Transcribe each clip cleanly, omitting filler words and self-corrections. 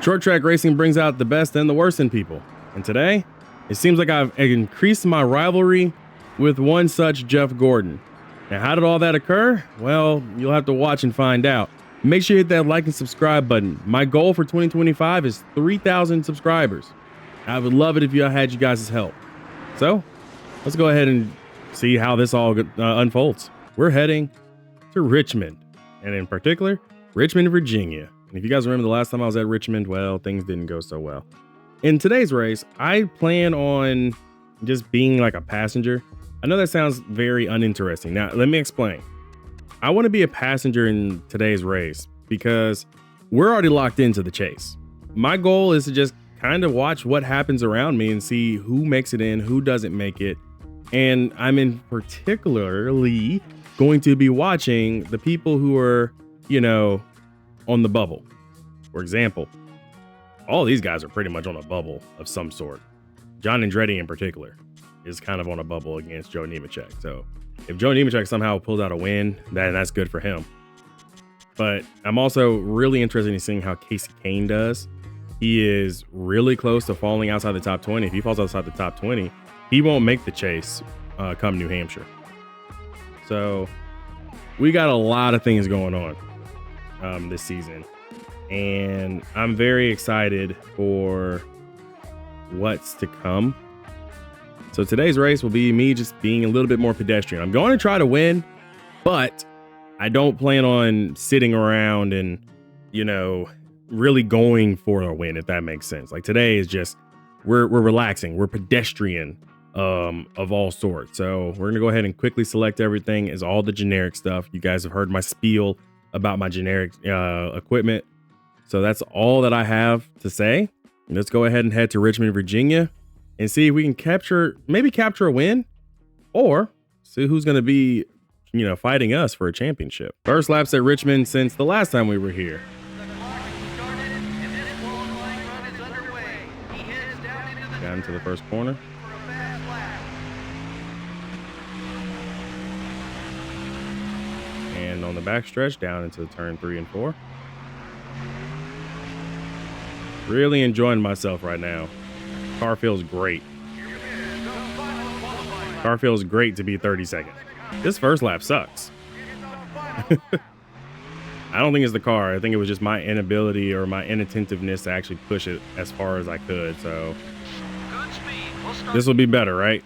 Short track racing brings out the best and the worst in people. And today, it seems like I've increased my rivalry with one such Jeff Gordon. Now, how did all that occur? Well, you'll have to watch and find out. Make sure you hit that like and subscribe button. My goal for 2025 is 3,000 subscribers. I would love it if I had you guys' help. So, let's go ahead and see how this all unfolds. We're heading to Richmond, and in particular, Richmond, Virginia. And if you guys remember the last time I was at Richmond, well, things didn't go so well. In today's race, I plan on just being like a passenger. I know that sounds very uninteresting. Now, let me explain. I want to be a passenger in today's race because we're already locked into the chase. My goal is to just kind of watch what happens around me and see who makes it in, who doesn't make it. And I'm in particularly going to be watching the people who are, on the bubble. For example, all these guys are pretty much on a bubble of some sort. John Andretti in particular is kind of on a bubble against Joe Nemechek. So if Joe Nemechek somehow pulls out a win, that's good for him. But I'm also really interested in seeing how Kasey Kahne does. He is really close to falling outside the top 20. If he falls outside the top 20, he won't make the chase come New Hampshire. So we got a lot of things going on this season, and I'm very excited for what's to come. So today's race will be me just being a little bit more pedestrian. I'm going to try to win, but I don't plan on sitting around and, really going for a win, if that makes sense. Like today is just, we're relaxing. We're pedestrian of all sorts. So we're going to go ahead and quickly select everything as all the generic stuff. You guys have heard my spiel about my generic equipment. So that's all that I have to say. Let's go ahead and head to Richmond, Virginia, and see if we can capture a win, or see who's going to be, fighting us for a championship. First laps at Richmond since the last time we were here. Down into the first corner. And on the backstretch down into turn 3 and 4. Really enjoying myself right now. Car feels great. Car feels great to be 32nd. This first lap sucks. I don't think it's the car. I think it was just my inability or my inattentiveness to actually push it as far as I could. So this will be better, right?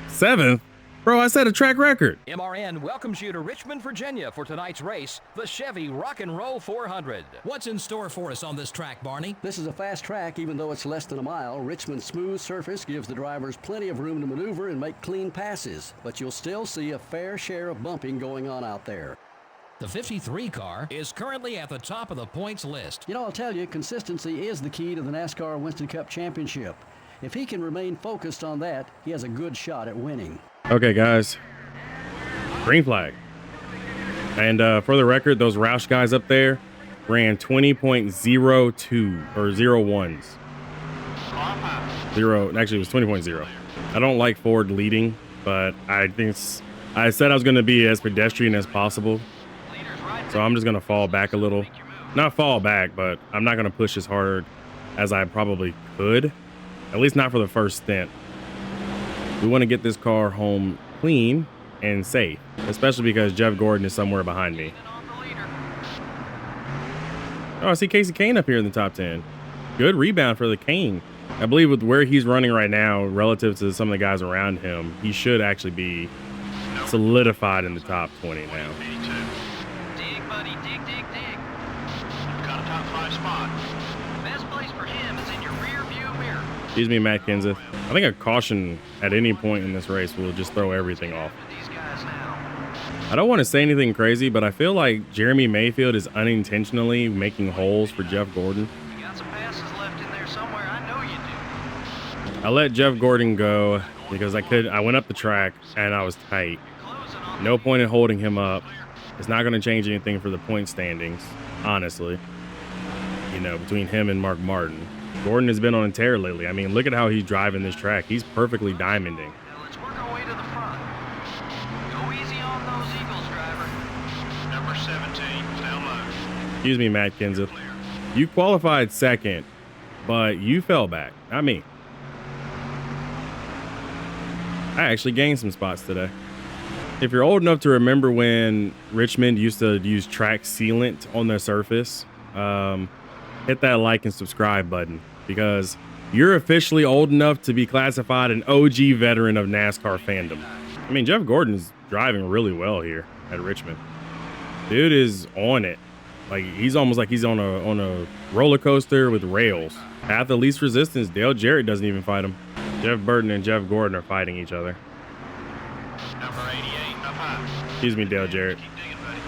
7th? Bro, I set a track record. MRN welcomes you to Richmond, Virginia for tonight's race, the Chevy Rock and Roll 400. What's in store for us on this track, Barney? This is a fast track, even though it's less than a mile. Richmond's smooth surface gives the drivers plenty of room to maneuver and make clean passes, but you'll still see a fair share of bumping going on out there. The 53 car is currently at the top of the points list. I'll tell you, consistency is the key to the NASCAR Winston Cup Championship. If he can remain focused on that, he has a good shot at winning. Okay, guys. Green flag. And for the record, those Roush guys up there ran 20.02 or 01s. Actually, it was 20.0. I don't like Ford leading, but I said I was going to be as pedestrian as possible. So I'm just going to fall back a little. Not fall back, but I'm not going to push as hard as I probably could. At least not for the first stint. We want to get this car home clean and safe, especially because Jeff Gordon is somewhere behind me. Oh, I see Kasey Kahne up here in the top 10. Good rebound for the Kahne. I believe with where he's running right now, relative to some of the guys around him, he should actually be solidified in the top 20 now. Dig, buddy, dig. Got a top 5 spot. Best place for him is in your rear view mirror. Excuse me, Matt Kenseth. I think a caution at any point in this race will just throw everything off. I don't want to say anything crazy, but I feel like Jeremy Mayfield is unintentionally making holes for Jeff Gordon. You got some passes left in there somewhere. I know you do. I let Jeff Gordon go because I went up the track and I was tight. No point in holding him up. It's not going to change anything for the point standings, honestly. Between him and Mark Martin. Gordon has been on a tear lately. I mean, look at how he's driving this track. He's perfectly diamonding. Now let's work our way to the front. Go easy on those Eagles, driver. Number 17, down low. Excuse me, Matt Kenseth. You qualified second, but you fell back, not me. I actually gained some spots today. If you're old enough to remember when Richmond used to use track sealant on their surface, hit that like and subscribe button, because you're officially old enough to be classified an OG veteran of NASCAR fandom. I mean, Jeff Gordon's driving really well here at Richmond. Dude is on it. Like, he's almost like he's on a roller coaster with rails. Path of least resistance. Dale Jarrett doesn't even fight him. Jeff Burton and Jeff Gordon are fighting each other. Number 88 up high. Excuse me, Dale Jarrett. Keep digging, buddy.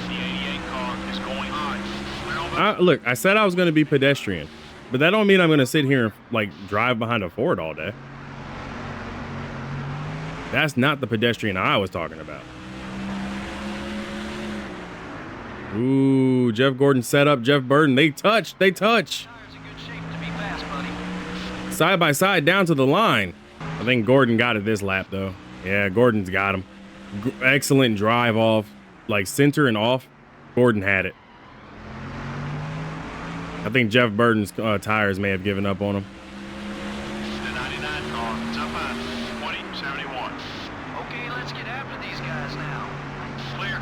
The 88 car is going on. Look, I said I was going to be pedestrian, but that don't mean I'm going to sit here and like drive behind a Ford all day. That's not the pedestrian I was talking about. Ooh, Jeff Gordon set up Jeff Burton. They touch. Tires in good shape to be fast, buddy. Side by side down to the line. I think Gordon got it this lap, though. Yeah, Gordon's got him. Excellent drive off, like center and off. Gordon had it. I think Jeff Burton's tires may have given up on him. The 99 car, it's up high. 2071. Okay, let's get after these guys now. Clear.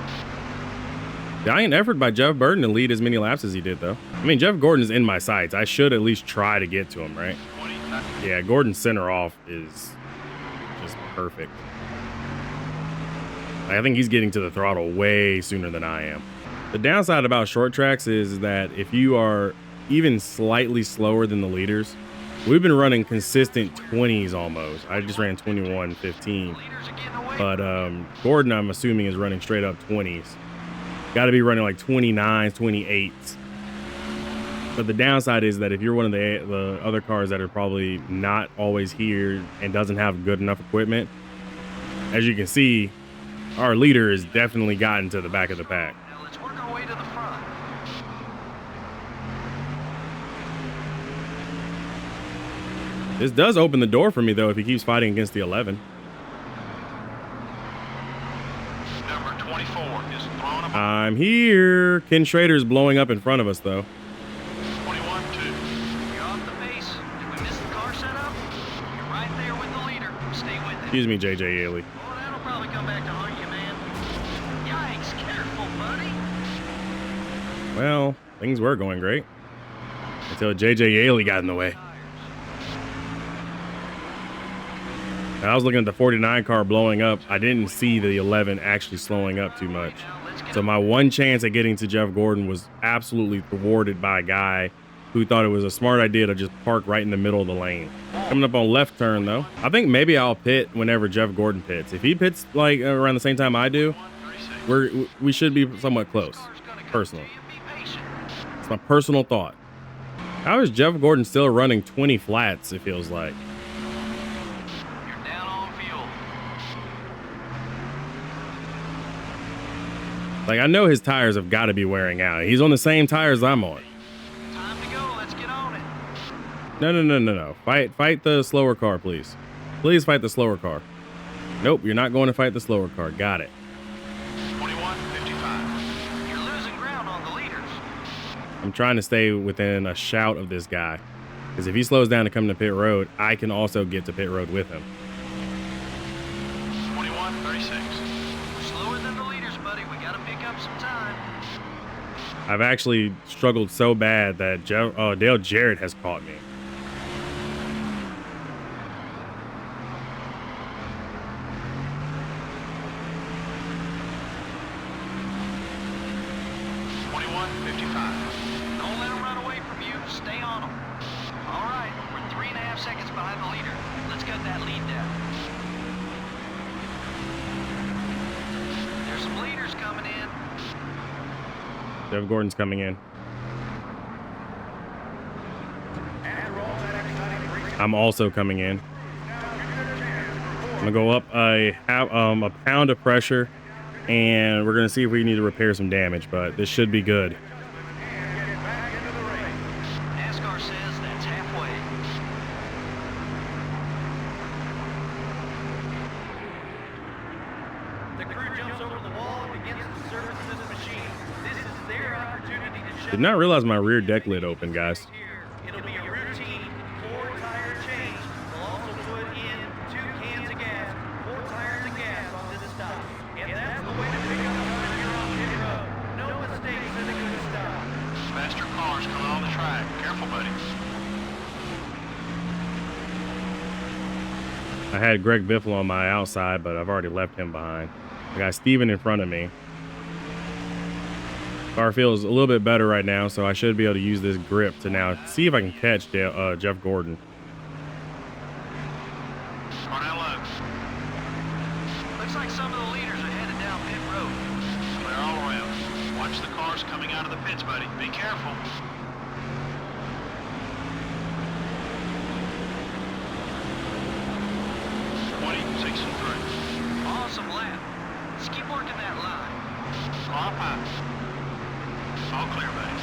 Valiant effort by Jeff Burton to lead as many laps as he did, though. I mean, Jeff Gordon's in my sights. I should at least try to get to him, right? 20. Yeah, Gordon's center off is just perfect. I think he's getting to the throttle way sooner than I am. The downside about short tracks is that if you are even slightly slower than the leaders, we've been running consistent 20s almost. I just ran 21:15, Leaders are getting away. but Gordon, I'm assuming, is running straight up 20s. Got to be running like 29s, 28s. But the downside is that if you're one of the other cars that are probably not always here and doesn't have good enough equipment, as you can see, our leader has definitely gotten to the back of the pack. Now let's work our way to the front. This does open the door for me, though, if he keeps fighting against the 11. Number 24 is thrown up. I'm here. Ken Schrader's blowing up in front of us, though. 21-2. You're off the pace. Did we miss the car setup? You're right there with the leader. Stay with it. Excuse me, JJ Yaley. Oh, that'll probably come back to haunt you, man. Yikes, careful, buddy. Well, things were going great until JJ Yaley got in the way. I was looking at the 49 car blowing up. I didn't see the 11 actually slowing up too much. So my one chance at getting to Jeff Gordon was absolutely thwarted by a guy who thought it was a smart idea to just park right in the middle of the lane. Coming up on left turn, though. I think maybe I'll pit whenever Jeff Gordon pits. If he pits like around the same time I do, we should be somewhat close, personally. It's my personal thought. How is Jeff Gordon still running 20 flats, it feels like? You're down on fuel. Like, I know his tires have got to be wearing out. He's on the same tires I'm on. Time to go. Let's get on it. No. Fight the slower car, please. Please fight the slower car. Nope, you're not going to fight the slower car. Got it. 21-55. You're losing ground on the leaders. I'm trying to stay within a shout of this guy, because if he slows down to come to pit road, I can also get to pit road with him. 21-36. Slower than the leaders, buddy. We got to pick up some time. I've actually struggled so bad that Dale Jarrett has caught me. Don't let them run away from you. Stay on them. All right, we're 3.5 seconds behind the leader. Let's cut that lead down. There's some leaders coming in. Jeff Gordon's coming in. I'm also coming in. I'm gonna go up a pound of pressure, and we're gonna see if we need to repair some damage, but this should be good. NASCAR says that's halfway. The crew jumps over the wall and begins to service this machine. This is their opportunity to Did not realize my rear deck lid open, guys. It'll be a routine 4-tire change. They'll also put in 2 cans of gas, 4 tires of gas onto the stop. And that's the way to pick up time you're on pit road. No mistakes in a good stop. Faster cars coming on the track. Careful, buddy. I had Greg Biffle on my outside, but I've already left him behind. I got Steven in front of me. Car feels a little bit better right now, so I should be able to use this grip to now see if I can catch Jeff Gordon. Cornell low. Looks like some of the leaders are headed down pit road. Clear all around. Watch the cars coming out of the pits, buddy. Be careful. Awesome lap. Let's keep working that line. Car pipe. All clear, buddy.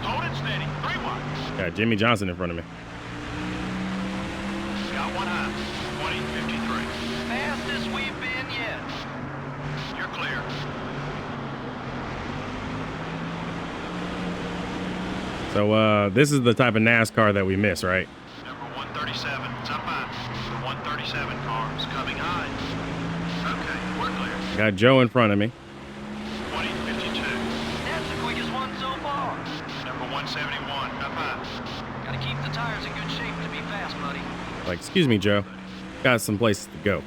Hold it steady. 3 wide. Got Jimmy Johnson in front of me. Got one high. 2053. Fastest we've been yet. You're clear. So this is the type of NASCAR that we miss, right? Number 137. It's up high. The 137 car is coming high. Okay, we're clear. Got Joe in front of me. 2052. That's the quickest one so far. Number 171. Up high. Gotta keep the tires in good shape to be fast, buddy. Like, excuse me, Joe. Got some places to go.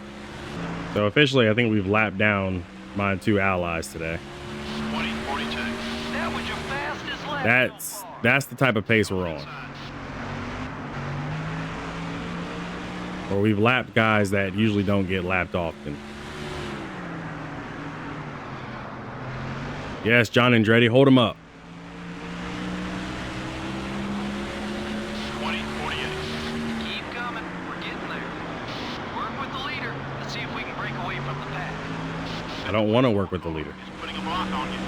So officially, I think we've lapped down my 2 allies today. 2042. That was your fastest lap. That's the type of pace we're on. Or we've lapped guys that usually don't get lapped often. Yes, John Andretti, hold him up. 2048. Keep coming. We're getting there. Work with the leader. Let's see if we can break away from the pack. I don't want to work with the leader. He's putting a block on you.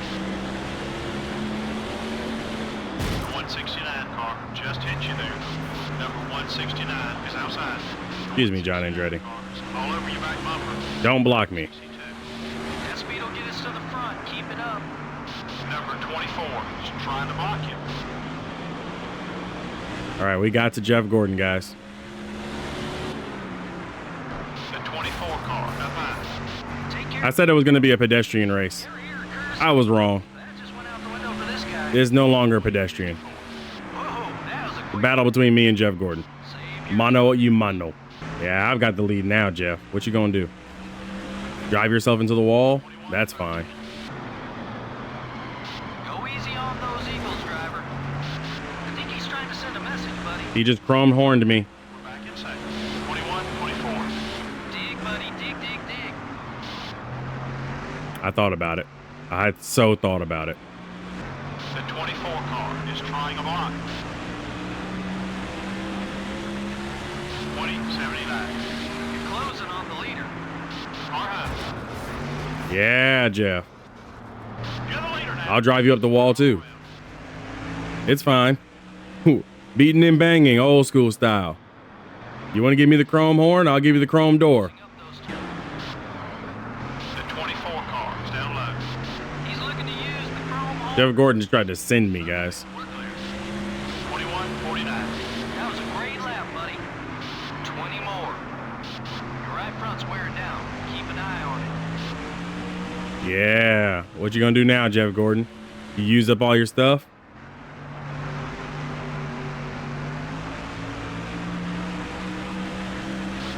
The 169 car just hit you there. Number 169 is outside. Excuse me, John Andretti. Cars all over your back bumper. Don't block me. That speed will get us to the front. Keep it up. Number 24 is trying to block you. All right, we got to Jeff Gordon, guys. The 24 car up high. Take care. I said it was going to be a pedestrian race. You're here, Curtis. I was wrong. That just went out the window for this guy. It's no longer pedestrian. Whoa, that was a The quick battle between me and Jeff Gordon. save. Mano you mano. Yeah, I've got the lead now, Jeff. What you gonna do? Drive yourself into the wall? That's fine. Go easy on those Eagles, driver. I think he's trying to send a message, buddy. He just chrome horned me. We're back inside. 21, 24. Dig, buddy. Dig, dig, dig. I thought about it. I so thought about it. The 24 car is trying a block. 2079. You're closing on the leader. Car high. Yeah, Jeff. You're the leader now. I'll drive you up the wall too. It's fine. Beating and banging, old school style. You want to give me the chrome horn? I'll give you the chrome door. Up those two. The 24 car is down low. He's looking to use the chrome hole. Jeff Gordon just tried to send me, guys. We're clear. 21, 49. That was a great lap, buddy. 20 more. Your right front's wearing down. Keep an eye on it. Yeah. What you gonna do now, Jeff Gordon? You used up all your stuff?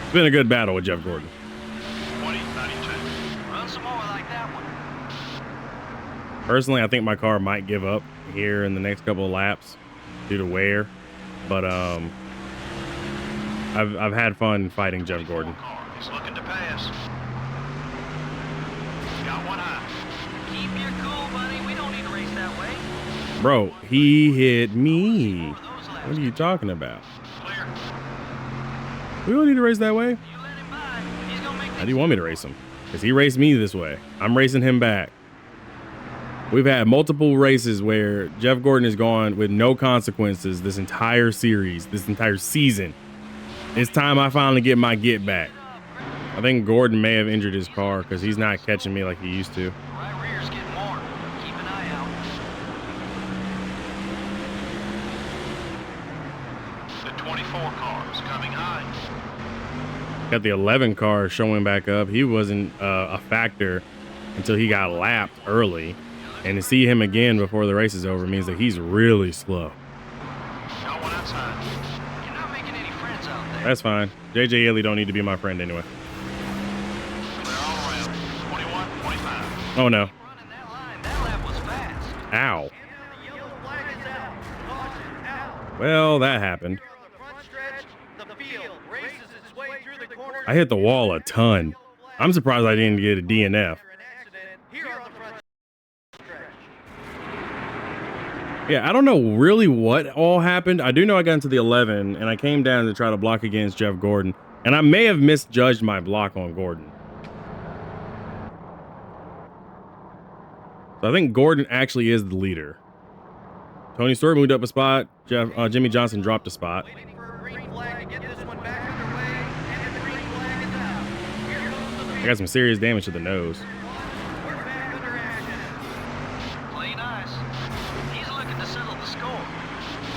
It's been a good battle with Jeff Gordon. 2092. Run some more like that one. Personally, I think my car might give up here in the next couple of laps due to wear, but I've had fun fighting Jeff Gordon. Car is looking to pass. Got one high. Keep your cool, buddy. We don't need to race that way. Bro, he hit me. Over those laps. What are you talking about? Clear. We don't need to race that way. You let him by. He's gonna make How do you want me to race him? Because he raced me this way. I'm racing him back. We've had multiple races where Jeff Gordon has gone with no consequences this entire series, this entire season. It's time I finally get my get back. I think Gordon may have injured his car because he's not catching me like he used to. Right rear's getting warm. Keep an eye out. The 24 car is coming high. Got the 11 car showing back up. He wasn't a factor until he got lapped early. And to see him again before the race is over means that he's really slow. Got one outside. You're not making any friends out there. That's fine. JJ Ely don't need to be my friend anyway. Clear all around. 21, 25. Oh no. Running that line, that lap was fast. Ow. The yellow flag is out. Caution, out. Well, that happened. On the front stretch, the field races its way through the corners. I hit the wall a ton. I'm surprised I didn't get a DNF. An accident here on the front stretch. Yeah, I don't know really what all happened. I do know I got into the 11 and I came down to try to block against Jeff Gordon. And I may have misjudged my block on Gordon. So I think Gordon actually is the leader. Tony Stewart moved up a spot. Jimmy Johnson dropped a spot. Waiting for a green flag to get this one back underway, and the green flag is out. Here comes the I got some serious damage to the nose. We're back under action. Play nice. He's looking to settle the score.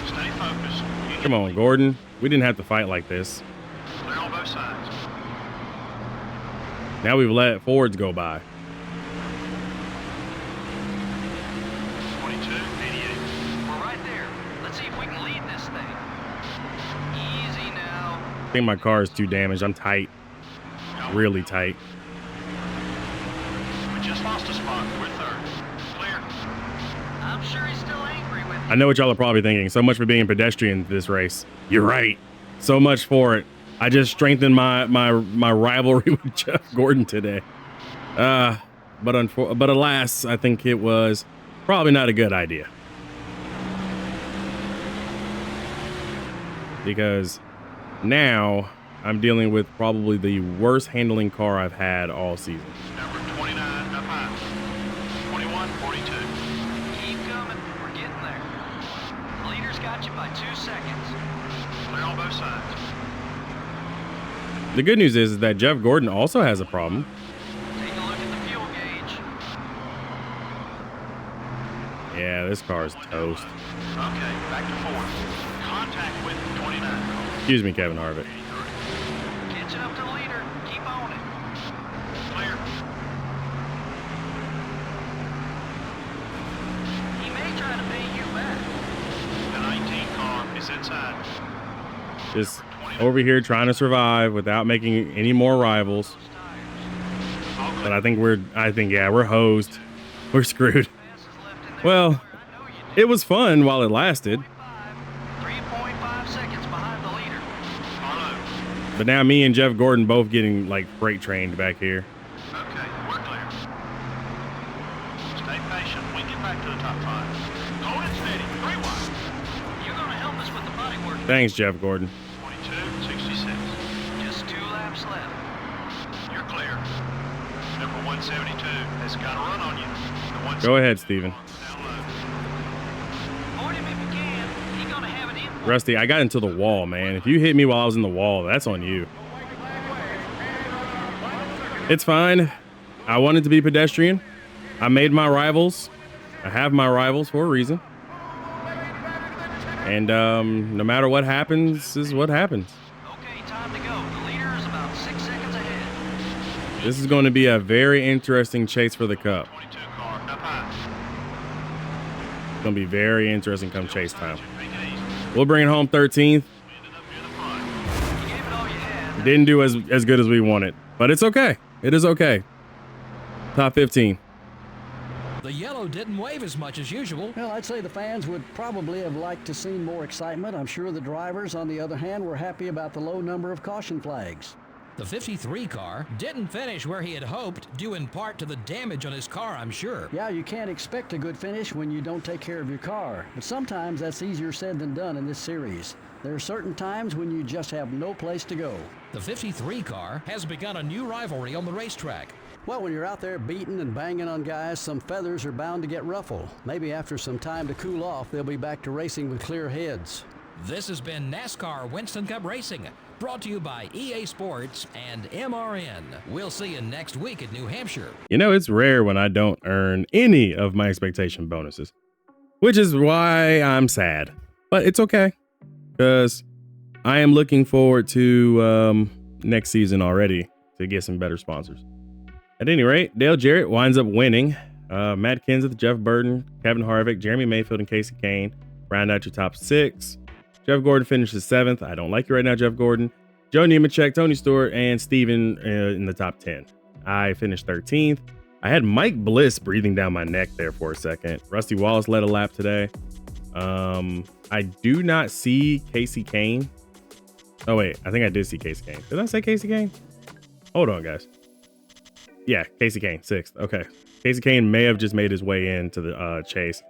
Stay focused. You Come on, Gordon. We didn't have to fight like this. Clear on both sides. Now we've let Fords go by. 22, 88. We're right there. Let's see if we can lead this thing. Easy now. I think my car is too damaged. I'm tight. Really tight. We just lost a spot. We're third. Clear. I'm sure he's still angry with I know what y'all are probably thinking. So much for being pedestrian this race. You're right. So much for it. I just strengthened my rivalry with Jeff Gordon today. But alas, I think it was probably not a good idea. Because now I'm dealing with probably the worst handling car I've had all season. Number 29 up high. 21, 42. Keep coming. We're getting there. The leader's got you by 2 seconds. Clear on both sides. The good news is that Jeff Gordon also has a problem. Take a look at the fuel gauge. Yeah, this car is toast. Okay, back to fourth. Contact with 29. Excuse me, Kevin Harvick. Catching up to the leader. Keep on it. Clear. He may try to pay you back. The 19 car is inside. Just over here trying to survive without making any more rivals. All But clear. I think, yeah, we're hosed. We're screwed. Passes left in there. Well, I know you did. it was fun while it lasted. 3.5 seconds behind the leader. Follow. But now me and Jeff Gordon both getting like freight trained back here. Okay, we're clear. Stay patient. We get back to the top five. Hold it steady. 3 wide. You're going to help us with the body work. Thanks, Jeff Gordon. 22, 66. Just 2 laps left. You're clear. Number 172 has got a run on you. The Go ahead, Steven. Down low. Avoid him if you can. He's going to have it in. Rusty, I got into the wall, man. If you hit me while I was in the wall, that's on you. It's fine. I wanted to be pedestrian. I made my rivals. I have my rivals for a reason. And no matter what happens is what happens. Okay, time to go. The leader is about 6 seconds ahead. This is going to be a very interesting chase for the Cup. 22 car up high. It's going to be very interesting come chase time. Take it easy. We'll bring it home 13th. We ended up near the front. You gave it all you had. Didn't do as good as we wanted, but it's okay. It is okay. Top 15. The yellow didn't wave as much as usual. Well, I'd say the fans would probably have liked to see more excitement. I'm sure the drivers, on the other hand, were happy about the low number of caution flags. The 53 car didn't finish where he had hoped, due in part to the damage on his car, I'm sure. Yeah, you can't expect a good finish when you don't take care of your car. But sometimes that's easier said than done in this series. There are certain times when you just have no place to go. The 53 car has begun a new rivalry on the racetrack. Well, when you're out there beating and banging on guys, some feathers are bound to get ruffled. Maybe after some time to cool off, they'll be back to racing with clear heads. This has been NASCAR Winston Cup Racing, brought to you by EA Sports and MRN. We'll see you next week at New Hampshire. You know, it's rare when I don't earn any of my expectation bonuses, which is why I'm sad. But it's okay, because I am looking forward to next season already to get some better sponsors. At any rate, Dale Jarrett winds up winning. Matt Kenseth, Jeff Burton, Kevin Harvick, Jeremy Mayfield, and Casey Kane round out your top 6. Jeff Gordon finishes 7th. I don't like you right now, Jeff Gordon. Joe Nemechek, Tony Stewart, and Steven in the top 10. I finished 13th. I had Mike Bliss breathing down my neck there for a second. Rusty Wallace led a lap today. I do not see Casey Kane. Oh, wait. I think I did see Casey Kane. Did I say Casey Kane? Hold on, guys. Yeah, Casey Kane, 6th. Okay. Casey Kane may have just made his way into the chase.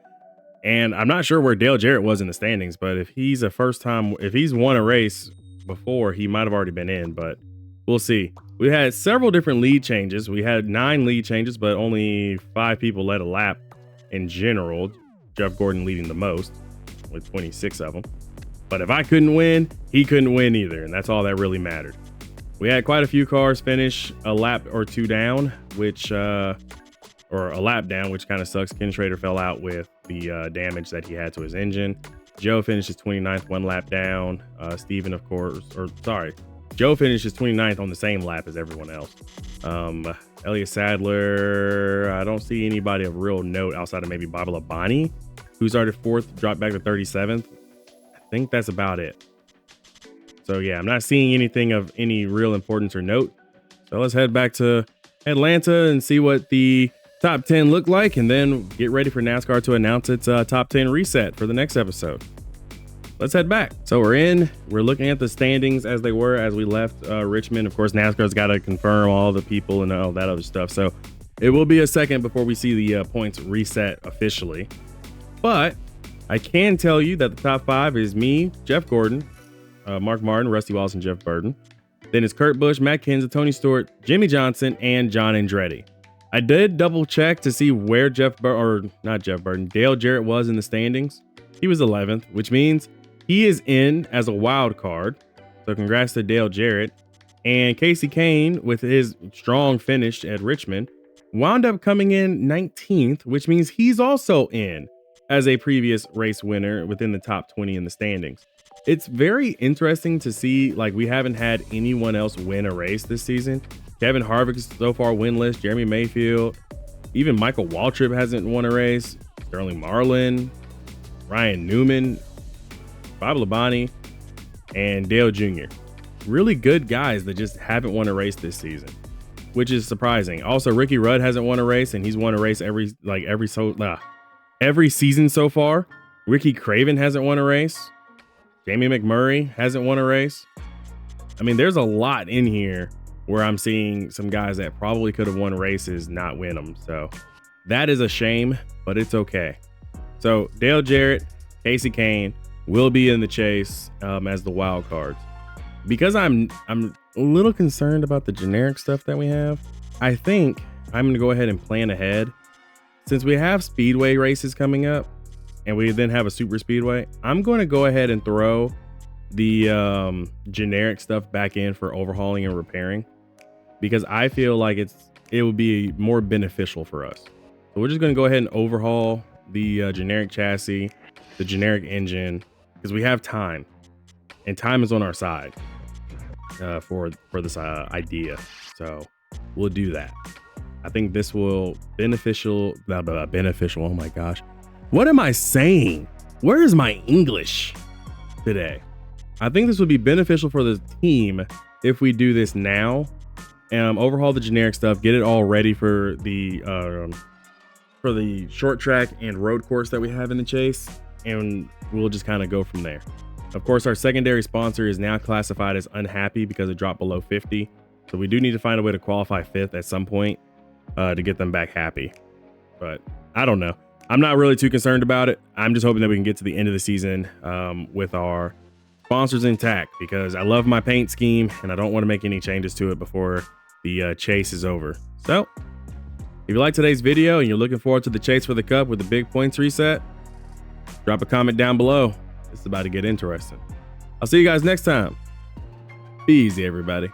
And I'm not sure where Dale Jarrett was in the standings, but if he's if he's won a race before, he might have already been in, but we'll see. We had several different lead changes. We had 9 lead changes, but only 5 people led a lap in general. Jeff Gordon leading the most with 26 of them. But if I couldn't win, he couldn't win either. And that's all that really mattered. We had quite a few cars finish a lap or 2 down, which, or a lap down, which kind of sucks. Ken Schrader fell out with the damage that he had to his engine. Joe finishes 29th, 1 lap down. Steven, of course, Joe finishes 29th on the same lap as everyone else. Elliott Sadler, I don't see anybody of real note outside of maybe Baba Labani, who started 4th, dropped back to 37th. I think that's about it. So yeah, I'm not seeing anything of any real importance or note. So let's head back to Atlanta and see what the top 10 look like, and then get ready for NASCAR to announce its top 10 reset for the next episode. Let's head back. So we're looking at the standings as they were as we left Richmond. Of course, NASCAR's got to confirm all the people and all that other stuff. So it will be a second before we see the points reset officially. But I can tell you that the top 5 is me, Jeff Gordon, Mark Martin, Rusty Wallace, and Jeff Burton. Then it's Kurt Busch, Matt Kenseth, Tony Stewart, Jimmy Johnson, and John Andretti. I did double check to see where Dale Jarrett was in the standings. He was 11th, which means he is in as a wild card. So congrats to Dale Jarrett. And Casey Kane, with his strong finish at Richmond, wound up coming in 19th, which means he's also in as a previous race winner within the top 20 in the standings. It's very interesting to see, like, we haven't had anyone else win a race this season. Kevin Harvick is so far winless. Jeremy Mayfield, even Michael Waltrip hasn't won a race. Sterling Marlin, Ryan Newman, Bob Labonte, and Dale Jr. Really good guys that just haven't won a race this season, which is surprising. Also, Ricky Rudd hasn't won a race, and he's won a race every season so far. Ricky Craven hasn't won a race. Jamie McMurray hasn't won a race. I mean, there's a lot in here where I'm seeing some guys that probably could have won races not win them. So that is a shame, but it's okay. So Dale Jarrett, Casey Kane will be in the chase as the wild cards. Because I'm a little concerned about the generic stuff that we have, I think I'm going to go ahead and plan ahead. Since we have speedway races coming up and we then have a super speedway, I'm going to go ahead and throw the generic stuff back in for overhauling and repairing, because I feel like it would be more beneficial for us. So we're just going to go ahead and overhaul the generic chassis, the generic engine, because we have time, and time is on our side for this idea. So we'll do that. I think this will beneficial. Oh my gosh, what am I saying? Where is my English today? I think this would be beneficial for the team if we do this now and overhaul the generic stuff, get it all ready for the short track and road course that we have in the chase, and we'll just kind of go from there. Of course, our secondary sponsor is now classified as unhappy because it dropped below 50. So we do need to find a way to qualify 5th at some point to get them back happy. But I don't know. I'm not really too concerned about it. I'm just hoping that we can get to the end of the season with our sponsors intact, because I love my paint scheme and I don't want to make any changes to it before the chase is over. So if you like today's video and you're looking forward to the chase for the cup with the big points reset, drop a comment down below. it's about to get interesting. I'll see you guys next time. Be easy, everybody.